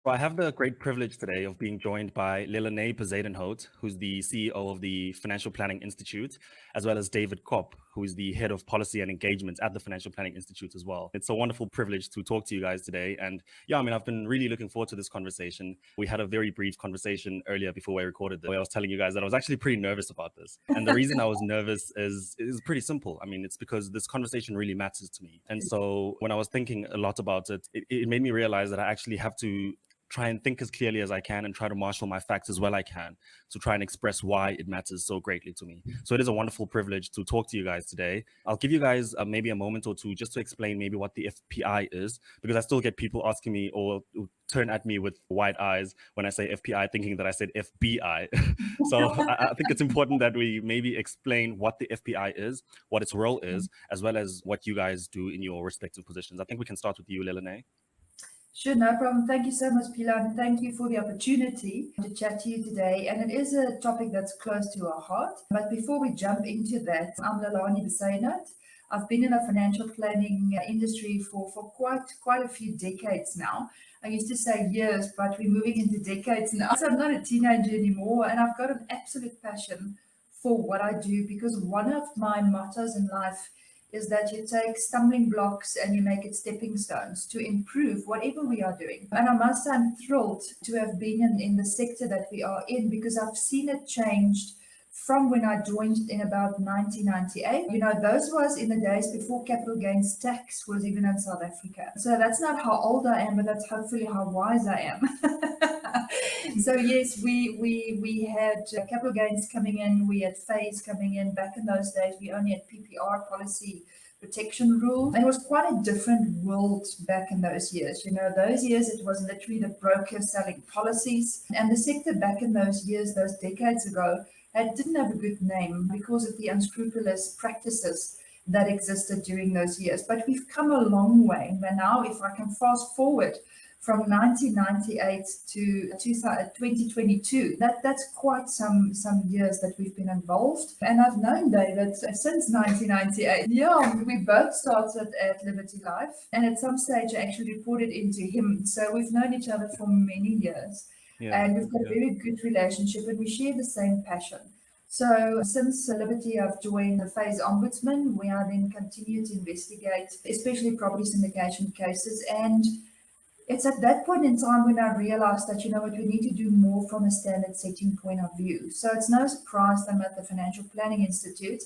Well, I have the great privilege today of being joined by Lelané Bezuidenhout, who's the CEO of the Financial Planning Institute, as well as David Kop, who is the head of policy and engagement at the Financial Planning Institute as well. It's a wonderful privilege to talk to you guys today. And yeah, I mean, I've been really looking forward to this conversation. We had a very brief conversation earlier before we recorded this, where I was telling you guys that I was actually pretty nervous about this. And the reason I was nervous is pretty simple. I mean, it's because this conversation really matters to me. And so when I was thinking a lot about it, it made me realize that I actually have to try and think as clearly as I can and try to marshal my facts as well I can to try and express why it matters so greatly to me. So it is a wonderful privilege to talk to you guys today. I'll give you guys maybe a moment or two just to explain maybe what the FPI is, because I still get people asking me or turn at me with wide eyes when I say FPI, thinking that I said FBI. So I think it's important that we maybe explain what the FPI is, what its role is, as well as what you guys do in your respective positions. I think we can start with you, Lelané. Sure, no problem. Thank you so much, Phila, and thank you for the opportunity to chat to you today. And it is a topic that's close to our heart. But before we jump into that, I'm Lelané Bezuidenhout. I've been in the financial planning industry for quite a few decades now. I used to say years, but we're moving into decades now. So I'm not a teenager anymore, and I've got an absolute passion for what I do because one of my mottos in life is that you take stumbling blocks and you make it stepping stones to improve whatever we are doing. And I must say, I'm thrilled to have been in the sector that we are in because I've seen it changed from when I joined in about 1998. You know, those was in the days before capital gains tax was even in South Africa. So that's not how old I am, but that's hopefully how wise I am. So yes, we had capital gains coming in, we had phase coming in. Back in those days, we only had PPR, policy protection rule. And it was quite a different world back in those years. You know, those years it was literally the broker selling policies. And the sector back in those years, those decades ago, it didn't have a good name because of the unscrupulous practices that existed during those years. But we've come a long way. And now, if I can fast forward from 1998 to 2022, that's quite some years that we've been involved. And I've known David since 1998. Yeah, we both started at Liberty Life, and at some stage I actually reported into him. So we've known each other for many years. Yeah, And we've got a very good relationship and we share the same passion. So since Liberty, I've joined the Phase Ombudsman, where I then continue to investigate, especially property syndication cases. And it's at that point in time when I realized that, you know what, we need to do more from a standard setting point of view. So it's no surprise that I'm at the Financial Planning Institute.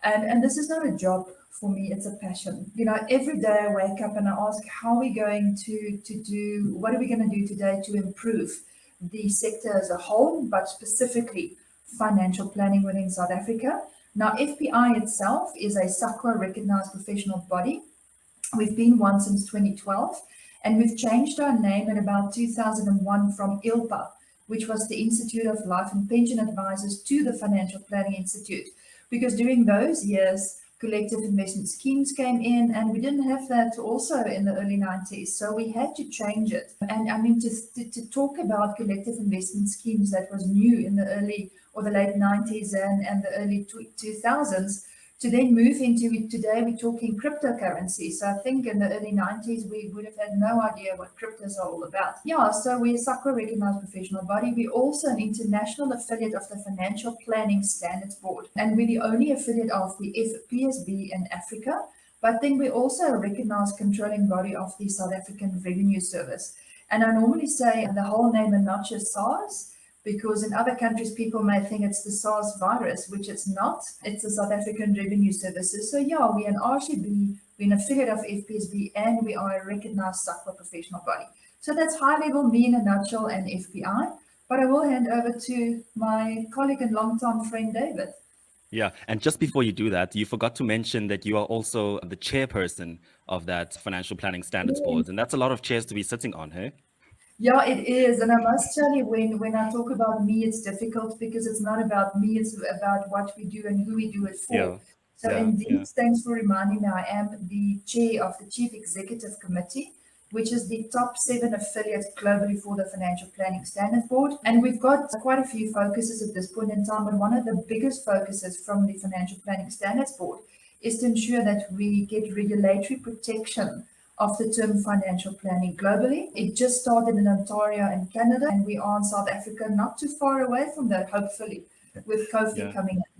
And this is not a job for me, it's a passion. You know, every day I wake up and I ask, how are we going to do, what are we going to do today to improve the sector as a whole, but specifically financial planning within South Africa. Now, FPI itself is a SACWA recognized professional body. We've been one since 2012, and we've changed our name in about 2001 from ILPA, which was the Institute of Life and Pension Advisors, to the Financial Planning Institute, because during those years, collective investment schemes came in, and we didn't have that also in the early 90s. So we had to change it. And I mean, to talk about collective investment schemes that was new in the early or the late 90s and the early 2000s, to then move into it today, we're talking cryptocurrency. So I think in the early 90s, we would have had no idea what cryptos are all about. Yeah, so we're a SACWA recognized professional body. We're also an international affiliate of the Financial Planning Standards Board. And we're the only affiliate of the FPSB in Africa. But then we're also a recognized controlling body of the South African Revenue Service. And I normally say the whole name and not just SARS, because in other countries, people may think it's the SARS virus, which it's not. It's the South African Revenue Services. So yeah, we're an RCB, we're an affiliate of FPSB, and we are a recognized SACWA professional body. So that's high level, me in a nutshell, and FPI. But I will hand over to my colleague and longtime friend, David. Yeah, and just before you do that, you forgot to mention that you are also the chairperson of that Financial Planning Standards Board, and that's a lot of chairs to be sitting on, hey? Yeah, it is. And I must tell you, when I talk about me, it's difficult because it's not about me, it's about what we do and who we do it for. Yeah, So yeah, indeed, yeah. thanks for reminding me, I am the chair of the Chief Executive Committee, which is the top 7 affiliates globally for the Financial Planning Standards Board. And we've got quite a few focuses at this point in time, but one of the biggest focuses from the Financial Planning Standards Board is to ensure that we get regulatory protection of the term financial planning globally. It just started in Ontario and Canada, and we are in South Africa, not too far away from that, hopefully, with COFI coming in.